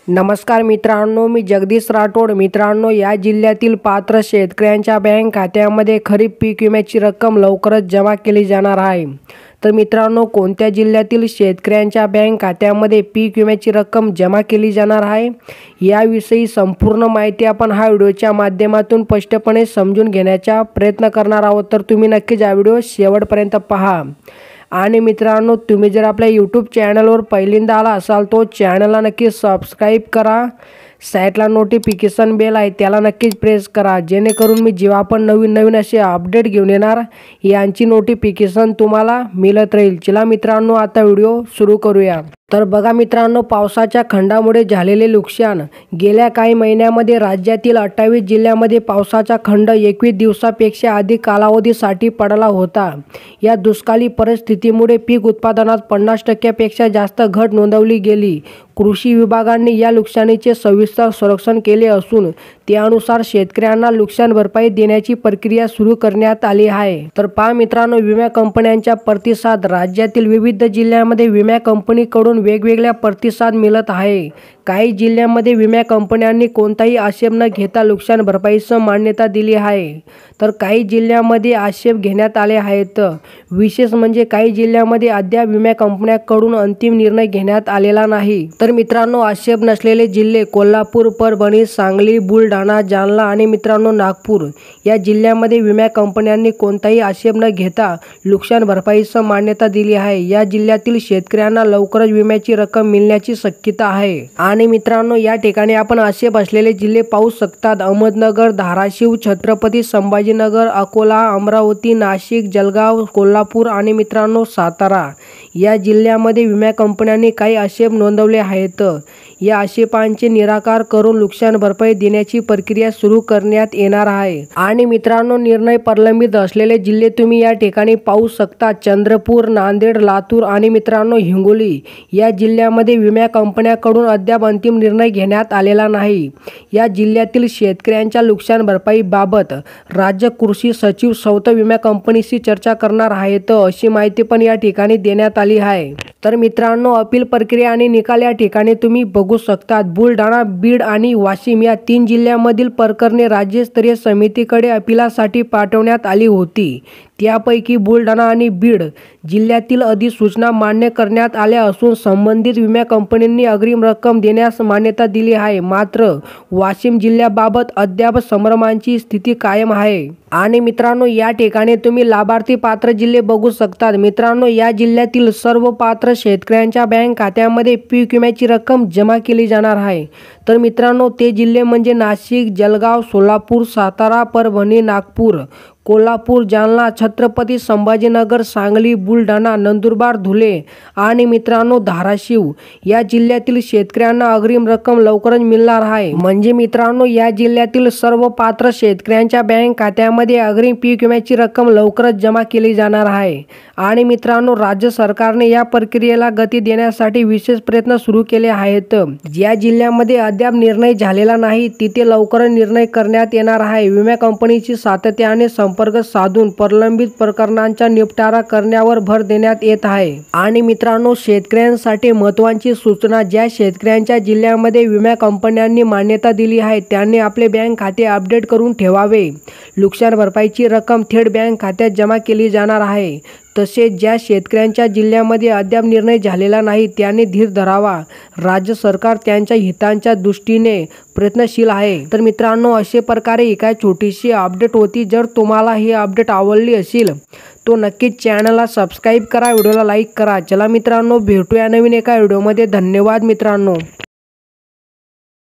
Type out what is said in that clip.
नमस्कार मित्रांनो, मी जगदीश राठोड। मित्रांनो, या जिल्ह्यातील पात्र शेतकऱ्यांच्या बँक खात्यामध्ये खरीप पीक विम्याची रक्कम लवकरच जमा केली जाणार आहे। तर मित्रांनो, कोणत्या जिल्ह्यातील शेतकऱ्यांच्या बँक खात्यामध्ये पीक विम्याची रक्कम जमा केली जाणार आहे याविषयी संपूर्ण माहिती आपण हा व्हिडिओच्या माध्यमातून स्पष्टपणे समजून घेण्याचा प्रयत्न करणार आहोत। तर तुम्ही नक्कीच हा व्हिडिओ शेवटपर्यंत पहा। आणि मित्रांनो, तुम्ही जर आपल्या यूट्यूब चॅनलवर पहिल्यांदा आला असाल तो चॅनलला नक्की सबस्क्राईब करा। साईडला नोटिफिकेशन बेल आहे त्याला नक्कीच प्रेस करा, जेणेकरून मी जेव्हा आपण नवीन असे अपडेट घेऊन येणार यांची नोटिफिकेशन तुम्हाला मिळत राहील। चला मित्रांनो, आता व्हिडिओ सुरू करूया। तर बघा मित्रांनो, पावसाच्या खंडामुळे झालेले नुकसान। गेल्या काही महिन्यामध्ये राज्यातील 28 जिल्ह्यांमध्ये पावसाचा खंड 21 दिवसापेक्षा अधिक कालावधीसाठी पडला होता। या दुष्काळी परिस्थितीमुळे पीक उत्पादनात 50% पेक्षा जास्त घट नोंदवली गेली। कृषी विभागाने या नुकसानीचे सविस्तर सर्वेक्षण केले असून त्यानुसार शेतकऱ्यांना नुकसान भरपाई देण्याची प्रक्रिया सुरू करण्यात आली आहे। तर पहा मित्रांनो, विमा कंपन्यांचा प्रतिसाद। राज्यातील विविध जिल्ह्यांमध्ये विमा कंपनीकडून वेगवेगळ्या प्रतिसाद मिळत आहे। काही जिल्ह्यांमध्ये विमा कंपन्यांनी कोणताही आक्षेप न घेता नुकसान भरपाईस मान्यता दिली आहे, तर काही जिल्ह्यांमध्ये आक्षेप घेण्यात आले आहेत। विशेष म्हणजे काही जिल्ह्यांमध्ये अद्याप विमा कंपन्यांकडून अंतिम निर्णय घेण्यात आलेला नाही। तर मित्रांनो, आक्षेप नसलेले जिल्हे कोल्हापूर, परभणी, सांगली, बुलढाणा, जालना आणि मित्रांनो नागपूर या जिल्ह्यांमध्ये विमा कंपन्यांनी कोणताही आक्षेप न घेता नुकसान भरपाईस मान्यता दिली आहे। या जिल्ह्यातील शेतकऱ्यांना लवकरच विम्याची रक्कम मिळण्याची शक्यता आहे। आणि मित्रांनो, या ठिकाणी आपण आक्षेप असलेले जिल्हे पाहू शकतात। अहमदनगर, धाराशिव, छत्रपती संभाजीनगर, अकोला, अमरावती, नाशिक, जळगाव, कोल्हापूर आणि मित्रांनो सातारा या जिल्ह्यांमध्ये विमा कंपन्यांनी काही आक्षेप नोंदवले आहेत। या आक्षेपांचे निराकार करून नुकसान भरपाई देण्याची प्रक्रिया सुरू करण्यात येणार आहे। आणि मित्रांनो, निर्णय प्रलंबित असलेले जिल्हे तुम्ही या ठिकाणी पाहू शकता। चंद्रपूर, नांदेड, लातूर आणि मित्रांनो हिंगोली या जिल्ह्यामध्ये विमा कंपन्यांकडून अद्याप अंतिम निर्णय घेण्यात आलेला नाही। या जिल्ह्यातील शेतकऱ्यांच्या नुकसान भरपाई बाबत राज्य कृषी सचिव स्वतः विमा कंपनीशी चर्चा करणार आहेत, अशी माहिती पण या ठिकाणी देण्यात आली आहे। तर मित्रांनो, अपील प्रक्रिया आणि निकाल या ठिकाणी तुम्ही बघू शकता। बुलढाणा, बीड आणि वाशिम या 3 जिल्ह्यांमधील प्रकरणे राज्यस्तरीय समितीकडे अपीलासाठी पाठवण्यात आली होती। त्यापैकी बुलढाणा आणि बीड जिल्ह्यातील अधिसूचना मान्य करण्यात आल्या असून संबंधित विमा कंपनींनी अग्रिम रक्कम देण्यास मान्यता दिली आहे। मात्र वाशिम जिल्ह्याबाबत अद्याप संभ्रमाची स्थिती कायम आहे। आणि मित्रांनो, या ठिकाणी तुम्ही लाभार्थी पात्र जिल्हे बघू शकता। मित्रांनो, या जिल्ह्यातील सर्व पात्र शेतकऱ्यांच्या बँक खात्यामध्ये पीक विम्याची रक्कम जमा केली जाणार आहे। तर मित्रांनो, ते जिल्हे म्हणजे नाशिक, जळगाव, सोलापूर, सातारा, परभणी, नागपूर, कोल्हापूर, जालना, छत्रपती संभाजीनगर, सांगली, बुलढाणा, नंदुरबार, धुळे आणि मित्रांनो धाराशिव या जिल्ह्यातील शेतकऱ्यांना अग्रिम रक्कम लवकरच मिळणार आहे। म्हणजे मित्रांनो, या जिल्ह्यातील सर्व पात्र शेतकऱ्यांच्या बँक खात्यामध्ये अग्रिम पीक विम्याची रक्कम लवकरच जमा केली जाणार आहे। आणि मित्रांनो, राज्य सरकारने या प्रक्रियेला गती देण्यासाठी विशेष प्रयत्न सुरू केले आहेत। ज्या जिल्ह्यामध्ये अद्याप निर्णय झालेला नाही तिथे लवकरच निर्णय करण्यात येणार आहे। विमा कंपनीची सातत्याने संपर्क साधून प्रलंबित प्रकरणांचा निपटारा करण्यावर भर देण्यात येत आहे। आणि मित्रांनो, शेतकऱ्यांसाठी महत्त्वाची सूचना। ज्या शेतकऱ्यांच्या जिल्ह्यामध्ये विमा कंपन्यांनी मान्यता दिली आहे त्यांनी आपले बँक खाते अपडेट करून ठेवावे। नुकसान भरपाईची रक्कम थेट बँक खात्यात जमा केली जाणार आहे। तसेच ज्या शेतकऱ्यांच्या जिल्ह्यामध्ये अद्याप निर्णय झालेला नाही त्यांनी धीर धरावा। राज्य सरकार त्यांच्या हितांच्या दृष्टीने प्रयत्नशील आहे। तर मित्रांनो, अशा प्रकारे ही काय छोटीशी अपडेट होती। जर तुम्हाला ही अपडेट आवडली असेल तो नक्कीच चॅनलला सबस्क्राईब करा, व्हिडिओला लाईक करा। चला मित्रांनो, भेटूया नवीन एका व्हिडिओमध्ये। धन्यवाद मित्रांनो।